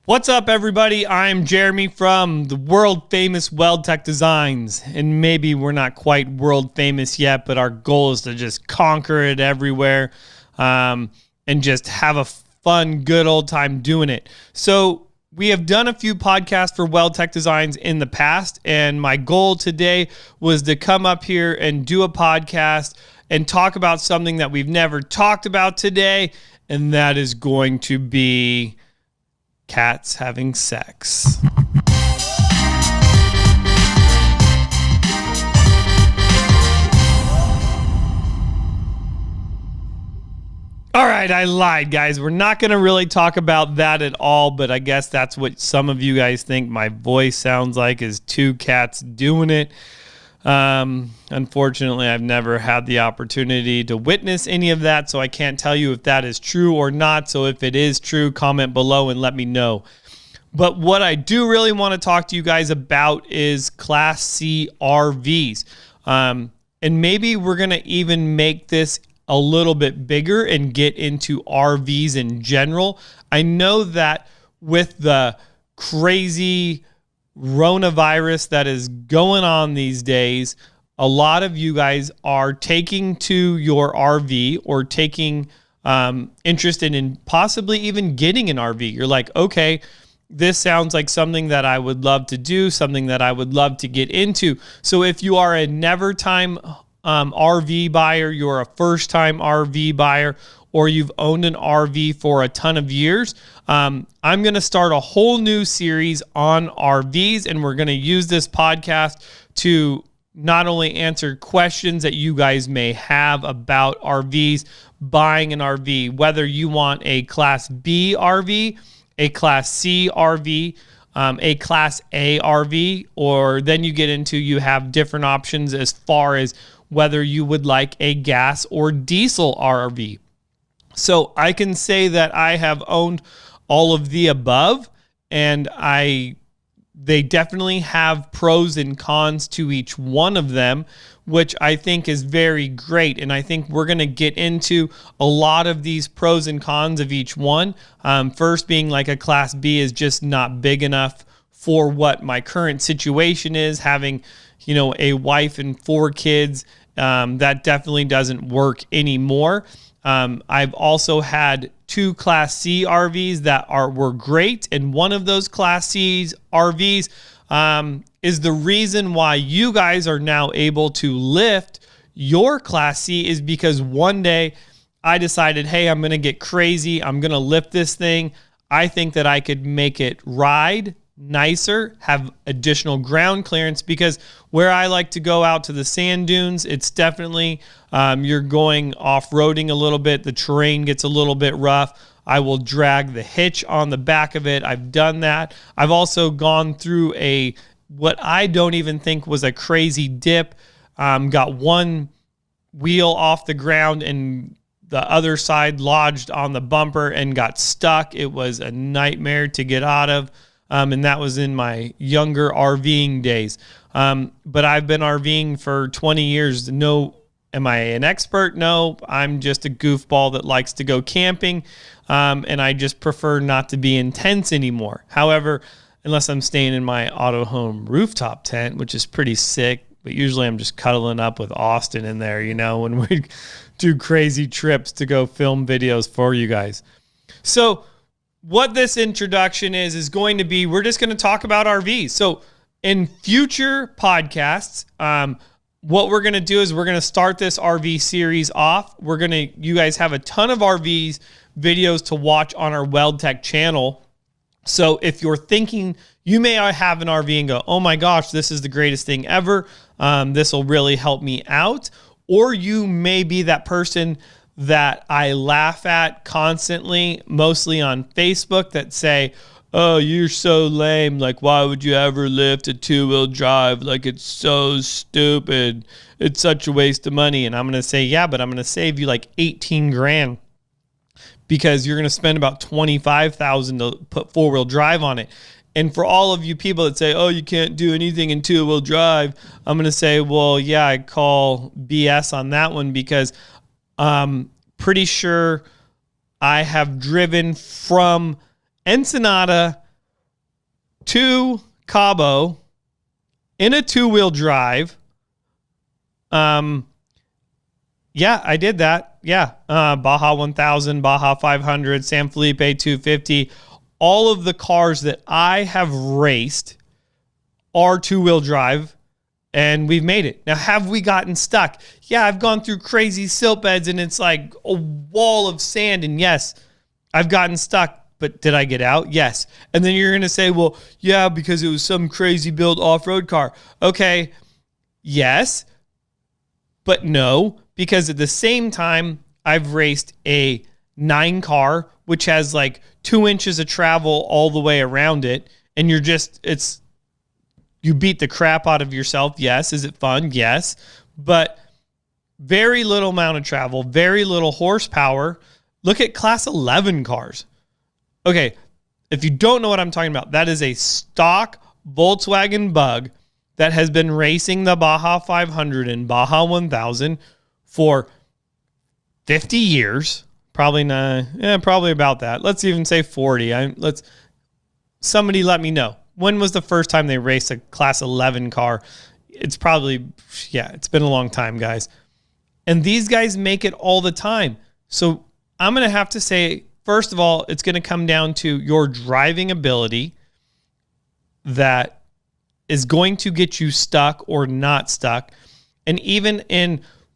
What's up, everybody? I'm Jeremy from the world famous Weldtech Designs. And maybe we're not quite world famous yet, but our goal is to just conquer it everywhere and just have a fun, good old time doing it. So we have done a few podcasts for Weldtech Designs in the past, and my goal today was to come up here and do a podcast and talk about something that we've never talked about today, and that is going to be cats having sex. All right, I lied, guys. We're not going to really talk about that at all, but I guess that's what some of you guys think my voice sounds like, is two cats doing it. Unfortunately, I've never had the opportunity to witness any of that, so I can't tell you if that is true or not. So if it is true, comment below and let me know. But what I do really want to talk to you guys about is Class C RVs. And maybe we're going to even make this a little bit bigger and get into RVs in general. I know that with the crazy coronavirus that is going on these days, a lot of you guys are taking to your RV or taking interest in possibly even getting an RV. You're like, okay, this sounds like something that I would love to do, something that I would love to get into. So if you are a never-time RV buyer, you're a first-time RV buyer, or you've owned an RV for a ton of years, I'm going to start a whole new series on RVs, and we're going to use this podcast to not only answer questions that you guys may have about RVs, buying an RV, whether you want a Class B RV, a Class C RV, a Class A RV, or then you get into, you have different options as far as whether you would like a gas or diesel RV. So I can say that I have owned all of the above, and they definitely have pros and cons to each one of them, which I think is very great. And I think we're going to get into a lot of these pros and cons of each one. First being like a Class B is just not big enough for what my current situation is, having, a wife and 4 kids. That definitely doesn't work anymore. I've also had 2 Class C RVs that were great, and one of those Class C RVs is the reason why you guys are now able to lift your Class C, is because one day I decided, hey, I'm going to get crazy. I'm going to lift this thing. I think that I could make it ride nicer, have additional ground clearance, because where I like to go out to the sand dunes, it's definitely you're going off-roading a little bit. The terrain gets a little bit rough. I will drag the hitch on the back of it. I've done that. I've also gone through what I don't even think was a crazy dip. Got one wheel off the ground and the other side lodged on the bumper and got stuck. It was a nightmare to get out of. And that was in my younger RVing days. But I've been RVing for 20 years. No, am I an expert? No, I'm just a goofball that likes to go camping. And I just prefer not to be intense anymore. However, unless I'm staying in my auto home rooftop tent, which is pretty sick, but usually I'm just cuddling up with Austin in there, when we do crazy trips to go film videos for you guys. So what this introduction is going to be, we're just going to talk about RVs. So in future podcasts, what we're going to do is we're going to start this RV series off. You guys have a ton of RVs videos to watch on our Weldtech channel. So if you're thinking, you may have an RV and go, oh my gosh, this is the greatest thing ever. This will really help me out. Or you may be that person that I laugh at constantly, mostly on Facebook, that say, oh, you're so lame. Like, why would you ever lift a 2-wheel drive? Like, it's so stupid. It's such a waste of money. And I'm going to say, yeah, but I'm going to save you like 18 grand because you're going to spend about 25,000 to put 4-wheel drive on it. And for all of you people that say, oh, you can't do anything in 2-wheel drive, I'm going to say, well, yeah, I call BS on that one, because pretty sure I have driven from Ensenada to Cabo in a 2-wheel drive. Yeah, I did that. Yeah. Baja 1000, Baja 500, San Felipe 250. All of the cars that I have raced are 2-wheel drive, and we've made it. Now, have we gotten stuck? Yeah, I've gone through crazy silt beds, and it's like a wall of sand. And yes, I've gotten stuck. But did I get out? Yes. And then you're going to say, well, yeah, because it was some crazy built off-road car. Okay. Yes. But no, because at the same time, I've raced a 9 car, which has like 2 inches of travel all the way around it. And you beat the crap out of yourself. Yes. Is it fun? Yes. But very little amount of travel, very little horsepower. Look at class 11 cars. Okay, if you don't know what I'm talking about, that is a stock Volkswagen Bug that has been racing the Baja 500 and Baja 1000 for 50 years. Probably not. Yeah, probably about that. Let's even say 40. Somebody let me know. When was the first time they raced a class 11 car? It's probably, it's been a long time, guys. And these guys make it all the time. So I'm going to have to say, first of all, it's going to come down to your driving ability that is going to get you stuck or not stuck. And even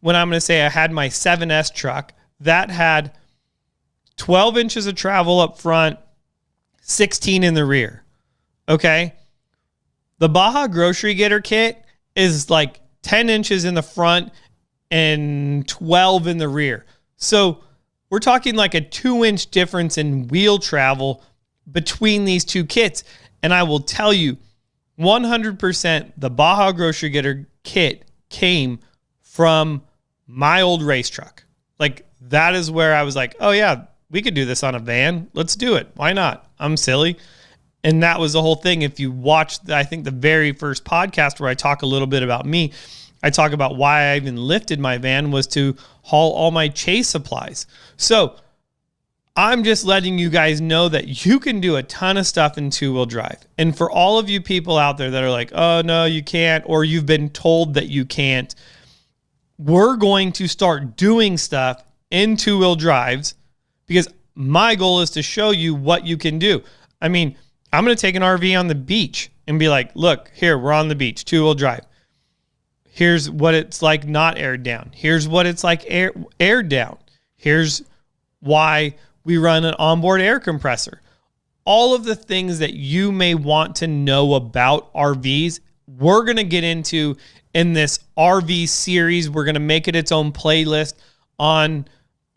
when I'm going to say I had my 7S truck, that had 12 inches of travel up front, 16 in the rear. Okay? The Baja Grocery Getter kit is like 10 inches in the front and 12 in the rear. So we're talking like a 2-inch difference in wheel travel between these two kits. And I will tell you, 100% the Baja Grocery Getter kit came from my old race truck. Like, that is where I was like, oh yeah, we could do this on a van. Let's do it. Why not? I'm silly. And that was the whole thing. If you watched, I think, the very first podcast where I talk a little bit about me, I talk about why I even lifted my van was to haul all my chase supplies. So I'm just letting you guys know that you can do a ton of stuff in 2-wheel drive. And for all of you people out there that are like, oh, no, you can't, or you've been told that you can't, we're going to start doing stuff in 2-wheel drives because my goal is to show you what you can do. I mean, I'm going to take an RV on the beach and be like, look, here, we're on the beach, 2-wheel drive. Here's what it's like not aired down. Here's what it's like aired down. Here's why we run an onboard air compressor. All of the things that you may want to know about RVs, we're going to get into in this RV series. We're going to make it its own playlist on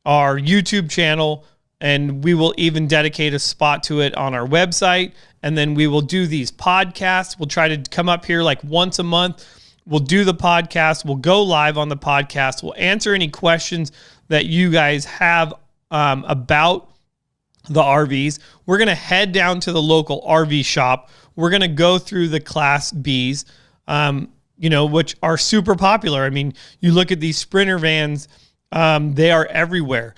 our YouTube channel, and we will even dedicate a spot to it on our website. And then we will do these podcasts. We'll try to come up here like once a month. We'll do the podcast. We'll go live on the podcast. We'll answer any questions that you guys have about the RVs. We're going to head down to the local RV shop. We're going to go through the Class Bs, which are super popular. I mean, you look at these Sprinter vans, they are everywhere.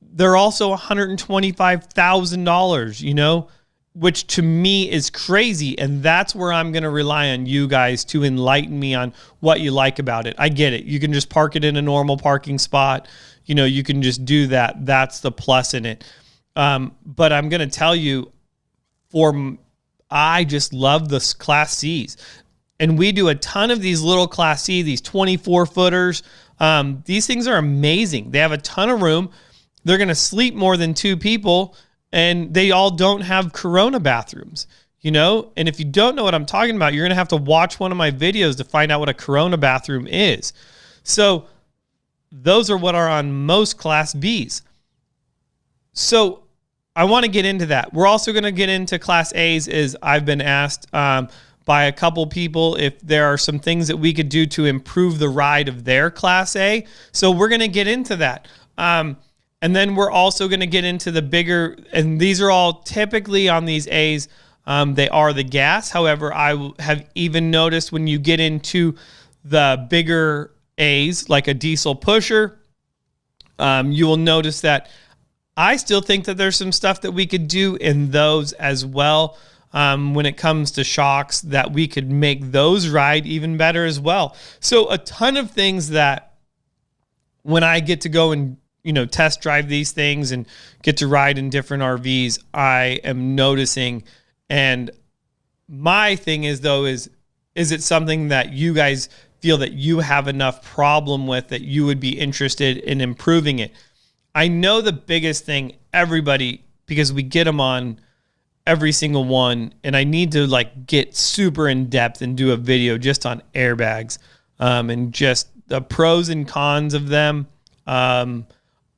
They're also $125,000, which to me is crazy. And that's where I'm going to rely on you guys to enlighten me on what you like about it. I get it. You can just park it in a normal parking spot. You can just do that. That's the plus in it. But I'm going to tell you, I just love the Class Cs. And we do a ton of these little Class C, these 24-footers. These things are amazing. They have a ton of room. They're going to sleep more than 2 people. And they all don't have Corona bathrooms, And if you don't know what I'm talking about, you're going to have to watch one of my videos to find out what a Corona bathroom is. So those are what are on most Class Bs. So I want to get into that. We're also going to get into Class A's, as I've been asked by a couple people if there are some things that we could do to improve the ride of their Class A. So we're going to get into that. And then we're also going to get into the bigger, and these are all typically on these A's, they are the gas. However, I have even noticed when you get into the bigger A's, like a diesel pusher, you will notice that I still think that there's some stuff that we could do in those as well. when it comes to shocks, that we could make those ride even better as well. So a ton of things that when I get to go and, test drive these things and get to ride in different RVs, I am noticing. And my thing is, though, is it something that you guys feel that you have enough problem with that you would be interested in improving it? I know the biggest thing, everybody, because we get them on every single one, and I need to get super in depth and do a video just on airbags, and just the pros and cons of them.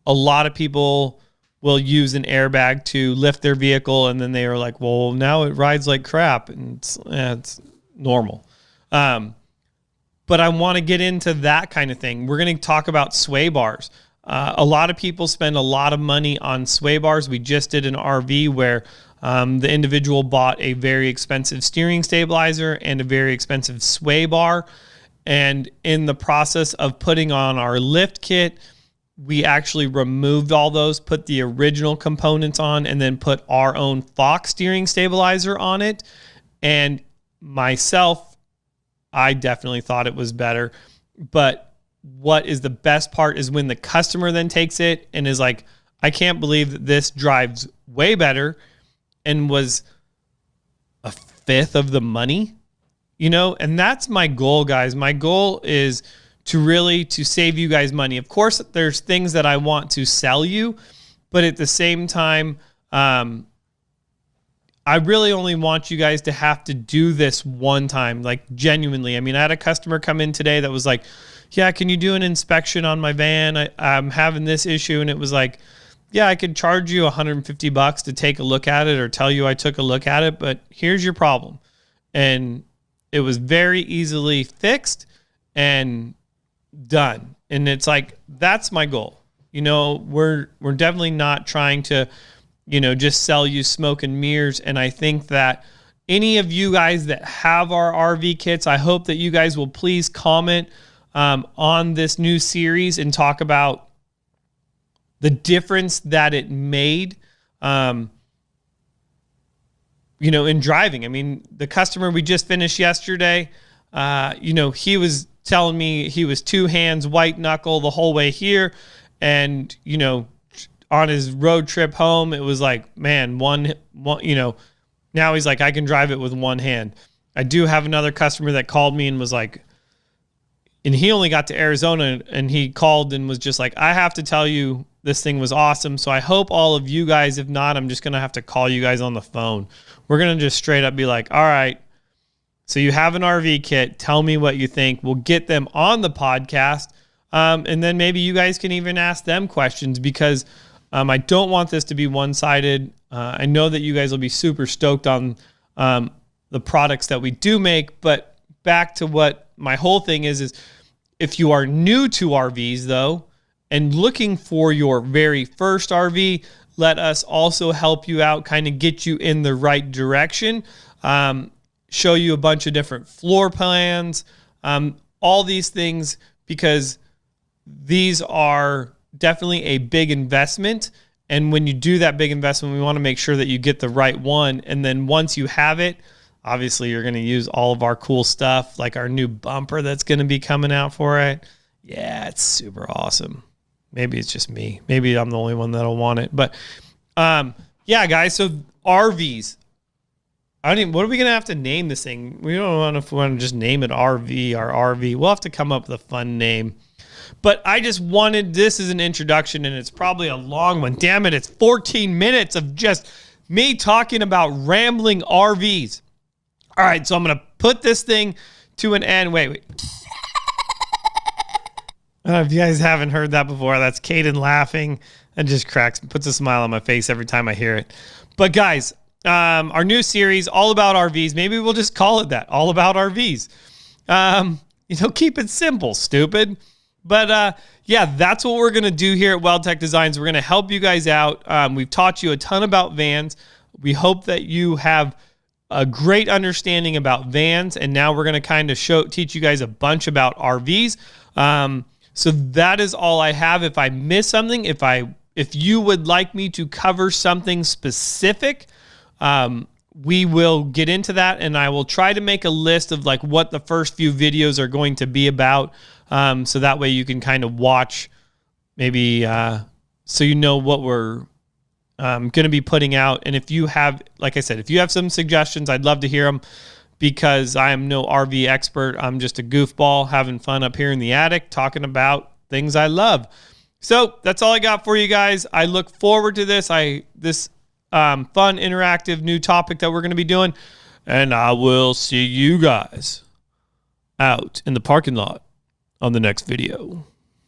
A lot of people will use an airbag to lift their vehicle, and then they are like, well, now it rides like crap, and it's normal. But I want to get into that kind of thing. We're going to talk about sway bars. A lot of people spend a lot of money on sway bars. We just did an RV where the individual bought a very expensive steering stabilizer and a very expensive sway bar. And in the process of putting on our lift kit, we actually removed all those, put the original components on, and then put our own Fox steering stabilizer on it. And myself, I definitely thought it was better. But what is the best part is when the customer then takes it and is like, I can't believe that this drives way better and was a fifth of the money, and that's my goal, guys. My goal is to save you guys money. Of course, there's things that I want to sell you, but at the same time, I really only want you guys to have to do this one time, genuinely. I mean, I had a customer come in today that was like, yeah, can you do an inspection on my van? I'm having this issue. And it was like, yeah, I could charge you $150 to take a look at it or tell you I took a look at it, but here's your problem. And it was very easily fixed and done. And it's like, that's my goal. We're definitely not trying to, just sell you smoke and mirrors. And I think that any of you guys that have our RV kits, I hope that you guys will please comment on this new series and talk about the difference that it made, in driving. I mean, the customer we just finished yesterday, he was telling me he was two hands white knuckle the whole way here. And, on his road trip home, it was like, man, one, now he's like, I can drive it with one hand. I do have another customer that called me and was like, and he only got to Arizona, and he called and was just like, I have to tell you, this thing was awesome. So I hope all of you guys, if not, I'm just going to have to call you guys on the phone. We're going to just straight up be like, all right, so you have an RV kit. Tell me what you think. We'll get them on the podcast. And then maybe you guys can even ask them questions, because I don't want this to be one-sided. I know that you guys will be super stoked on the products that we do make, but back to what my whole thing is if you are new to RVs, though, and looking for your very first RV, let us also help you out, kind of get you in the right direction, show you a bunch of different floor plans, all these things, because these are definitely a big investment. And when you do that big investment, we want to make sure that you get the right one. And then once you have it, obviously you're going to use all of our cool stuff, like our new bumper that's going to be coming out for it. Yeah, it's super awesome. Maybe it's just me. Maybe I'm the only one that'll want it. But yeah, guys, so RVs. What are we going to have to name this thing? We don't know if we want to just name it RV or RV. We'll have to come up with a fun name. But I just wanted, this is an introduction, and it's probably a long one. Damn it, it's 14 minutes of just me talking about rambling RVs. All right, so I'm going to put this thing to an end. Wait. If you guys haven't heard that before, that's Caden laughing and just puts a smile on my face every time I hear it. But guys, our new series, all about RVs. Maybe we'll just call it that, all about RVs. Keep it simple, stupid. But yeah, that's what we're going to do here at WeldTech Designs. We're going to help you guys out. We've taught you a ton about vans. We hope that you have a great understanding about vans. And now we're going to kind of teach you guys a bunch about RVs. So that is all I have. If I miss something, if you would like me to cover something specific, we will get into that, and I will try to make a list of like what the first few videos are going to be about, so that way you can kind of watch maybe so you know what we're going to be putting out. And if you have, like I said, if you have some suggestions, I'd love to hear them, because I am no RV expert. I'm just a goofball having fun up here in the attic talking about things I love. So that's all I got for you guys. I look forward to this. Fun, interactive new topic that we're going to be doing. And I will see you guys out in the parking lot on the next video.